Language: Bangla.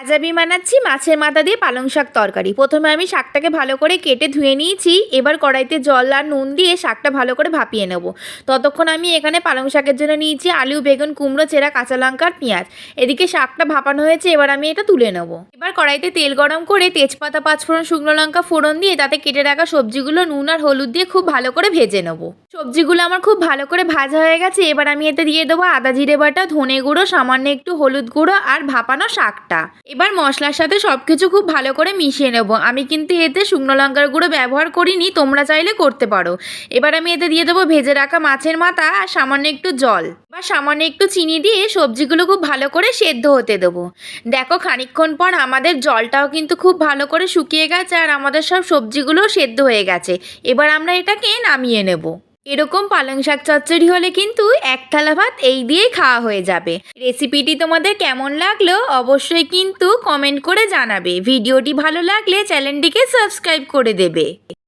আজ আমি বানাচ্ছি মাছের মাথা দিয়ে পালং শাক তরকারি। প্রথমে আমি শাকটাকে ভালো করে কেটে ধুয়ে নিয়েছি। এবার কড়াইতে জল আর নুন দিয়ে শাকটা ভালো করে ভাপিয়ে নেব। ততক্ষণ আমি এখানে পালং শাকের জন্য নিয়েছি আলু, বেগুন, কুমড়ো, চেরা, কাঁচা লঙ্কা আর পেঁয়াজ। এদিকে শাকটা ভাপানো হয়েছে, এবার আমি এটা তুলে নেব। এবার কড়াইতে তেল গরম করে তেজপাতা, পাঁচফোড়ন, শুকনো লঙ্কা ফোড়ন দিয়ে তাতে কেটে রাখা সবজিগুলো নুন আর হলুদ দিয়ে খুব ভালো করে ভেজে নেব। সবজিগুলো আমার খুব ভালো করে ভাজা হয়ে গেছে। এবার আমি এতে দিয়ে দেবো আদা জিরে বাটা, ধনে গুঁড়ো, সামান্য একটু হলুদ গুঁড়ো আর ভাপানো শাকটা। এবার মশলার সাথে সব কিছু খুব ভালো করে মিশিয়ে নেব। আমি কিন্তু এতে শুকনো লঙ্কার গুঁড়ো ব্যবহার করিনি, তোমরা চাইলে করতে পারো। এবার আমি এতে দিয়ে দেবো ভেজে রাখা মাছের মাথা আর সামান্য একটু জল বা সামান্য একটু চিনি দিয়ে সবজিগুলো খুব ভালো করে সেদ্ধ হতে দেবো। দেখো খানিকক্ষণ পর আমাদের জলটাও কিন্তু খুব ভালো করে শুকিয়ে গেছে আর আমাদের সব সবজিগুলোও সেদ্ধ হয়ে গেছে। এবার আমরা এটাকে নামিয়ে নেব। এরকম পালং শাক চচ্চড়ি হলে কিন্তু এক থালা ভাত এই দিয়েই খাওয়া হয়ে যাবে। রেসিপিটি তোমাদের কেমন লাগলো অবশ্যই কিন্তু কমেন্ট করে জানাবে। ভিডিওটি ভালো লাগলে চ্যানেলটিকে সাবস্ক্রাইব করে দেবে।